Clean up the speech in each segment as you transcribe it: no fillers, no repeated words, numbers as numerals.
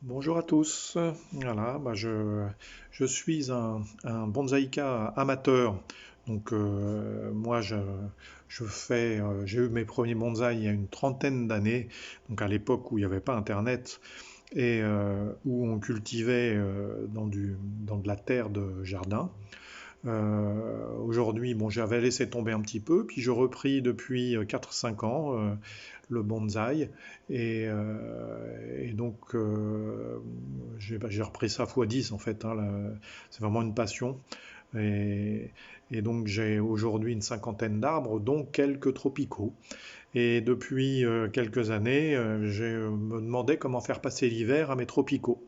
Bonjour à tous. Voilà, je suis un bonsaïka amateur. Donc moi j'ai eu mes premiers bonsaïs il y a une trentaine d'années, donc à l'époque où il n'y avait pas Internet et où on cultivait dans de la terre de jardin. Aujourd'hui, bon, j'avais laissé tomber un petit peu, puis je repris depuis 4-5 ans le bonsaï. Et donc, j'ai repris ça fois 10 en fait, hein, c'est vraiment une passion. Et, et donc, j'ai aujourd'hui une cinquantaine d'arbres, dont quelques tropicaux. Et depuis quelques années, je me demandais comment faire passer l'hiver à mes tropicaux.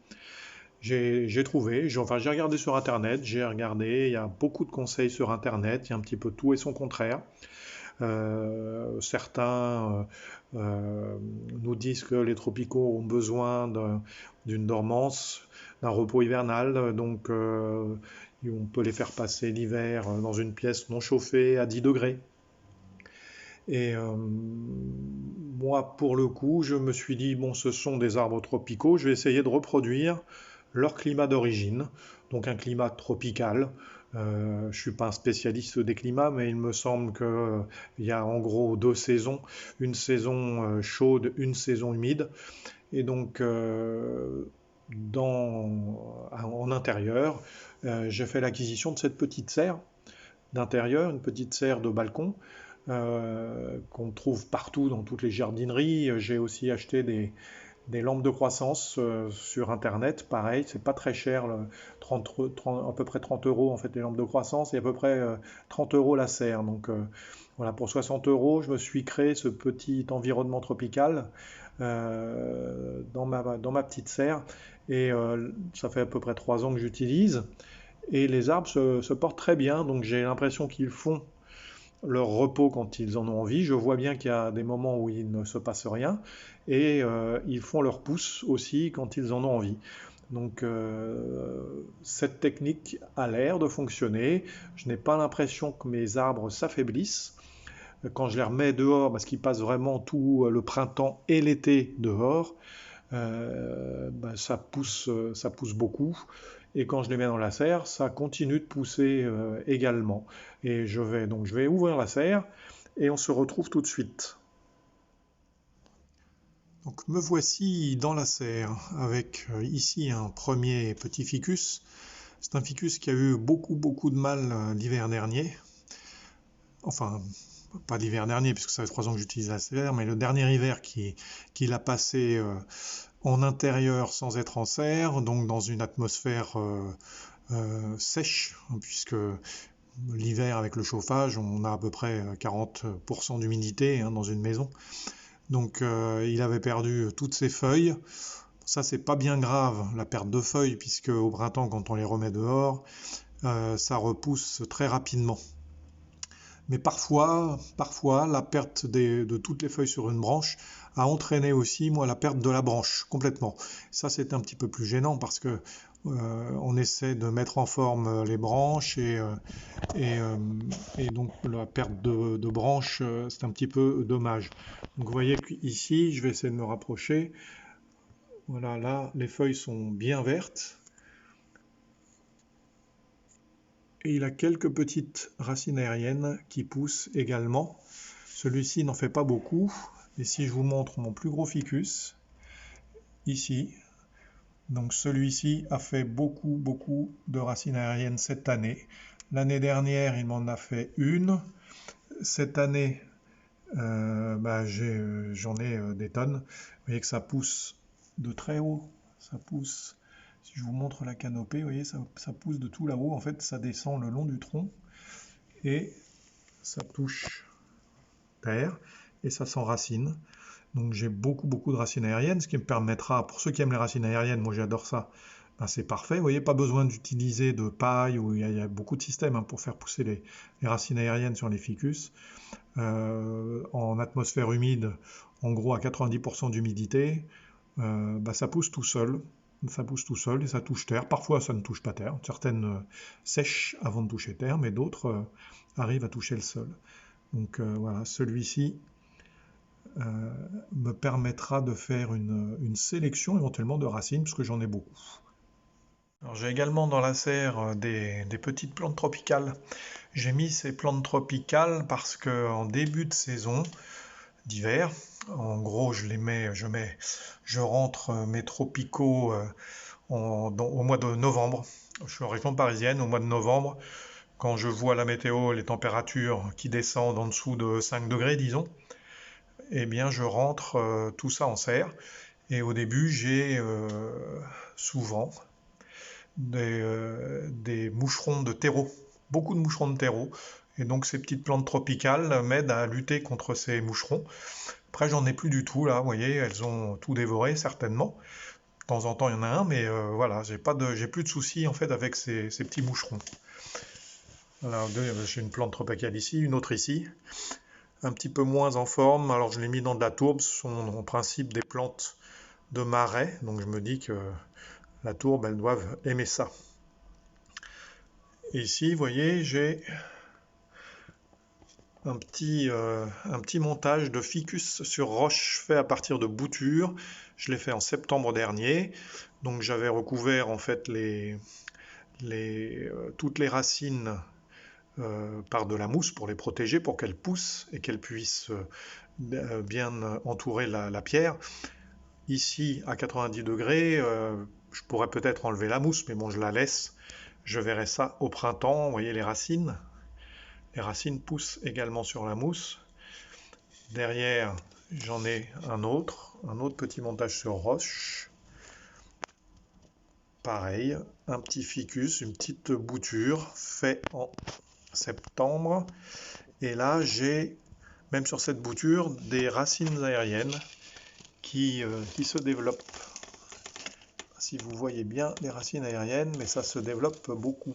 J'ai trouvé, j'ai regardé sur Internet, il y a beaucoup de conseils sur Internet, il y a un petit peu tout et son contraire. Certains nous disent que les tropicaux ont besoin d'une dormance, d'un repos hivernal, donc on peut les faire passer l'hiver dans une pièce non chauffée à 10 degrés. Et moi, pour le coup, je me suis dit, bon, ce sont des arbres tropicaux, je vais essayer de reproduire leur climat d'origine, donc un climat tropical. Je ne suis pas un spécialiste des climats, mais il me semble qu'il y a en gros deux saisons, une saison chaude, une saison humide. Et donc, en intérieur, j'ai fait l'acquisition de cette petite serre d'intérieur, une petite serre de balcon qu'on trouve partout dans toutes les jardineries. J'ai aussi acheté des lampes de croissance sur Internet, pareil, c'est pas très cher, 30, à peu près 30 euros en fait les lampes de croissance et à peu près 30 euros la serre. Donc voilà, pour 60 euros, je me suis créé ce petit environnement tropical dans ma petite serre et ça fait à peu près 3 ans que j'utilise et les arbres se portent très bien, donc j'ai l'impression qu'ils font leur repos quand ils en ont envie. Je vois bien qu'il y a des moments où il ne se passe rien et ils font leur pouce aussi quand ils en ont envie. Donc cette technique a l'air de fonctionner. Je n'ai pas l'impression que mes arbres s'affaiblissent. Quand je les remets dehors, parce qu'ils passent vraiment tout le printemps et l'été dehors, ça pousse beaucoup. Et quand je les mets dans la serre, ça continue de pousser également. Et je vais ouvrir la serre et on se retrouve tout de suite. Donc me voici dans la serre avec ici un premier petit ficus. C'est un ficus qui a eu beaucoup de mal l'hiver dernier. Enfin, pas l'hiver dernier, puisque ça fait 3 ans que j'utilise la serre, mais le dernier hiver qu'il a passé en intérieur sans être en serre, donc dans une atmosphère sèche, hein, puisque l'hiver avec le chauffage, on a à peu près 40% d'humidité hein, dans une maison. Donc il avait perdu toutes ses feuilles. Ça, c'est pas bien grave, la perte de feuilles, puisque au printemps, quand on les remet dehors, ça repousse très rapidement. Mais parfois, la perte de toutes les feuilles sur une branche a entraîné aussi, moi, la perte de la branche complètement. Ça, c'est un petit peu plus gênant parce que on essaie de mettre en forme les branches et, euh, et donc la perte de branches, c'est un petit peu dommage. Donc vous voyez qu'ici, je vais essayer de me rapprocher. Voilà, là, les feuilles sont bien vertes. Et il a quelques petites racines aériennes qui poussent également. Celui-ci n'en fait pas beaucoup. Et si je vous montre mon plus gros ficus, ici, donc celui-ci a fait beaucoup de racines aériennes cette année. L'année dernière, il m'en a fait une. Cette année, j'en ai des tonnes. Vous voyez que ça pousse de très haut. Ça pousse. Si je vous montre la canopée, vous voyez, ça pousse de tout là-haut. En fait, ça descend le long du tronc et ça touche terre et ça s'enracine. Donc j'ai beaucoup de racines aériennes, ce qui me permettra, pour ceux qui aiment les racines aériennes, moi j'adore ça, ben c'est parfait. Vous voyez, pas besoin d'utiliser de paille, ou il y a beaucoup de systèmes hein, pour faire pousser les racines aériennes sur les ficus. En atmosphère humide, en gros à 90% d'humidité, ça pousse tout seul. Ça pousse tout seul et ça touche terre. Parfois ça ne touche pas terre. Certaines sèchent avant de toucher terre, mais d'autres arrivent à toucher le sol. Donc voilà, celui-ci, me permettra de faire une sélection éventuellement de racines, parce que j'en ai beaucoup. Alors, j'ai également dans la serre des petites plantes tropicales. J'ai mis ces plantes tropicales parce que en début de saison d'hiver, en gros je rentre mes tropicaux au mois de novembre. Je suis en région parisienne, au mois de novembre, quand je vois la météo, les températures qui descendent en dessous de 5 degrés, disons, eh bien je rentre tout ça en serre. Et au début, j'ai souvent des moucherons de terreau, beaucoup de moucherons de terreau. Et donc ces petites plantes tropicales m'aident à lutter contre ces moucherons. Après, j'en ai plus du tout là, vous voyez, elles ont tout dévoré certainement. De temps en temps, il y en a un, mais voilà, j'ai plus de soucis en fait avec ces petits moucherons. Voilà, j'ai une plante tropicale ici, une autre ici, un petit peu moins en forme. Alors je l'ai mis dans de la tourbe, ce sont en principe des plantes de marais, donc je me dis que la tourbe, elles doivent aimer ça. Et ici, vous voyez, j'ai un petit montage de ficus sur roche fait à partir de boutures. Je l'ai fait en septembre dernier. Donc j'avais recouvert en fait toutes les racines par de la mousse pour les protéger, pour qu'elles poussent et qu'elles puissent bien entourer la pierre. Ici, à 90 degrés, je pourrais peut-être enlever la mousse, mais bon, je la laisse. Je verrai ça au printemps. Vous voyez les racines? Les racines poussent également sur la mousse. Derrière, j'en ai un autre petit montage sur roche. Pareil, un petit ficus, une petite bouture fait en septembre. Et là, j'ai, même sur cette bouture, des racines aériennes qui se développent. Si vous voyez bien les racines aériennes, mais ça se développe beaucoup.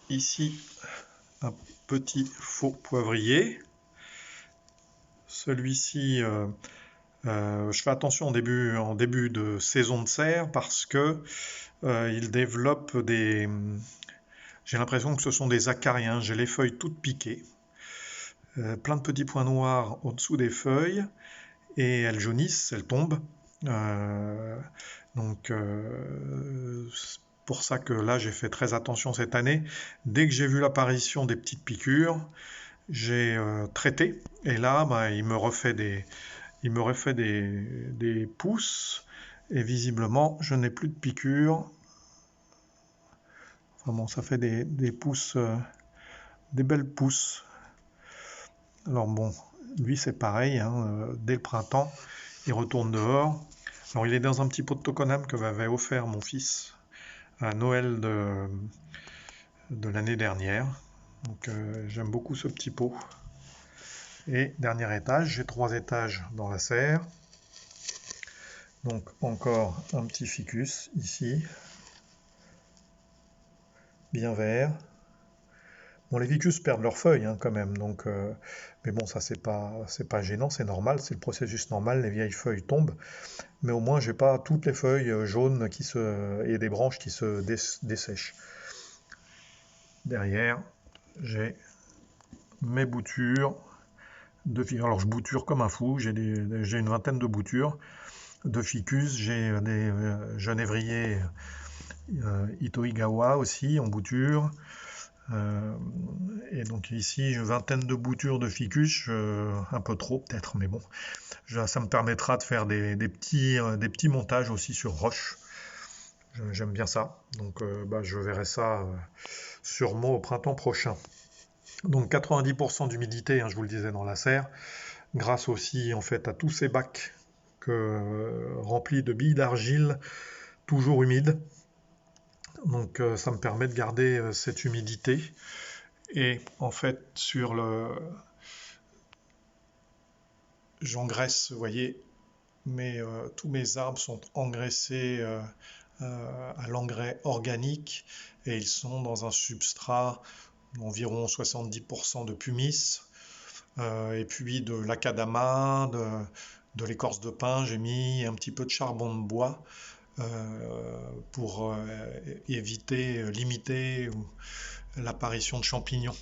Ici, un petit faux poivrier. Celui-ci, je fais attention en début de saison de serre parce que il développe j'ai l'impression que ce sont des acariens. J'ai les feuilles toutes piquées, plein de petits points noirs au-dessous des feuilles, et elles jaunissent, elles tombent. Donc c'est pour ça que là j'ai fait très attention cette année. Dès que j'ai vu l'apparition des petites piqûres, j'ai traité, et là il me refait des pousses, et visiblement je n'ai plus de piqûres. Enfin bon, ça fait des pousses, des belles pousses. Alors bon, lui c'est pareil, hein, dès le printemps, il retourne dehors. Alors il est dans un petit pot de tokonam que m'avait offert mon fils à Noël de l'année dernière. Donc j'aime beaucoup ce petit pot. Et dernier étage, j'ai 3 étages dans la serre. Donc encore un petit ficus ici, bien vert. Bon, les ficus perdent leurs feuilles hein, quand même, donc, mais bon, ça c'est pas gênant, c'est normal, c'est le processus normal, les vieilles feuilles tombent, mais au moins j'ai pas toutes les feuilles jaunes et des branches qui se dessèchent. Derrière, j'ai mes boutures de ficus. Alors je bouture comme un fou, j'ai une vingtaine de boutures de ficus, j'ai des genévriers Itoigawa aussi en bouture. Et donc ici, une vingtaine de boutures de ficus, un peu trop peut-être, mais bon, ça me permettra de faire des petits montages aussi sur roche. J'aime bien ça, donc je verrai ça sûrement au printemps prochain. Donc 90% d'humidité, hein, je vous le disais, dans la serre, grâce aussi en fait à tous ces bacs remplis de billes d'argile, toujours humides. Donc ça me permet de garder cette humidité. Et en fait, j'engraisse, vous voyez, tous mes arbres sont engraissés à l'engrais organique, et ils sont dans un substrat d'environ 70% de pumice, et puis de l'acadama, de l'écorce de pin, j'ai mis un petit peu de charbon de bois pour limiter l'apparition de champignons.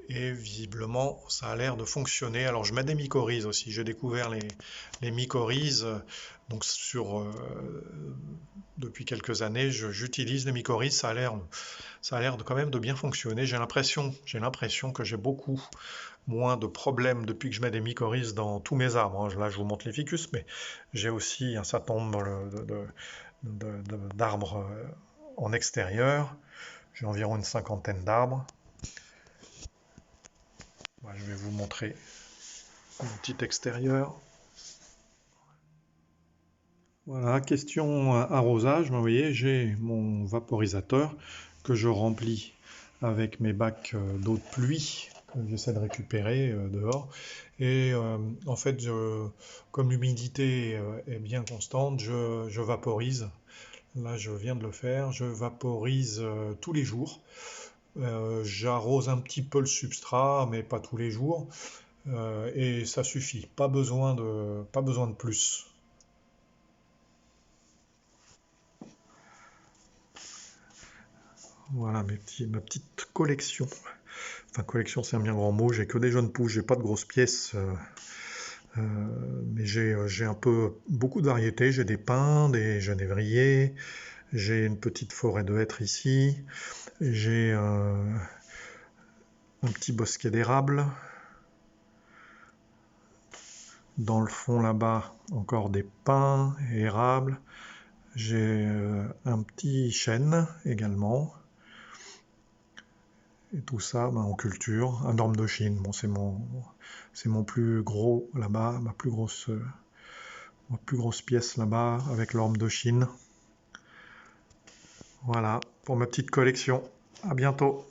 Et visiblement, ça a l'air de fonctionner. Alors, je mets des mycorhizes aussi. J'ai découvert les mycorhizes. Donc, depuis quelques années, j'utilise les mycorhizes. Ça a l'air quand même de bien fonctionner. J'ai l'impression que j'ai beaucoup moins de problèmes depuis que je mets des mycorhizes dans tous mes arbres, hein. Là, je vous montre les ficus, mais j'ai aussi un certain nombre d'arbres en extérieur. J'ai environ une cinquantaine d'arbres. Je vais vous montrer mon petit extérieur. Voilà, question arrosage. Vous voyez, j'ai mon vaporisateur que je remplis avec mes bacs d'eau de pluie que j'essaie de récupérer dehors. Et en fait, comme l'humidité est bien constante, je vaporise. Là, je viens de le faire. Je vaporise tous les jours. J'arrose un petit peu le substrat, mais pas tous les jours. Et ça suffit. Pas besoin de plus. Voilà ma petite collection. Enfin, collection, c'est un bien grand mot. J'ai que des jeunes pousses, j'ai pas de grosses pièces. Mais j'ai un peu beaucoup de variétés. J'ai des pins, des genévriers. J'ai une petite forêt de hêtres ici. J'ai un petit bosquet d'érable. Dans le fond là-bas, encore des pins et érables. J'ai un petit chêne également. Et tout ça en culture. Un orme de Chine, bon, c'est mon plus gros là-bas, ma plus grosse pièce là-bas avec l'orme de Chine. Voilà pour ma petite collection. À bientôt.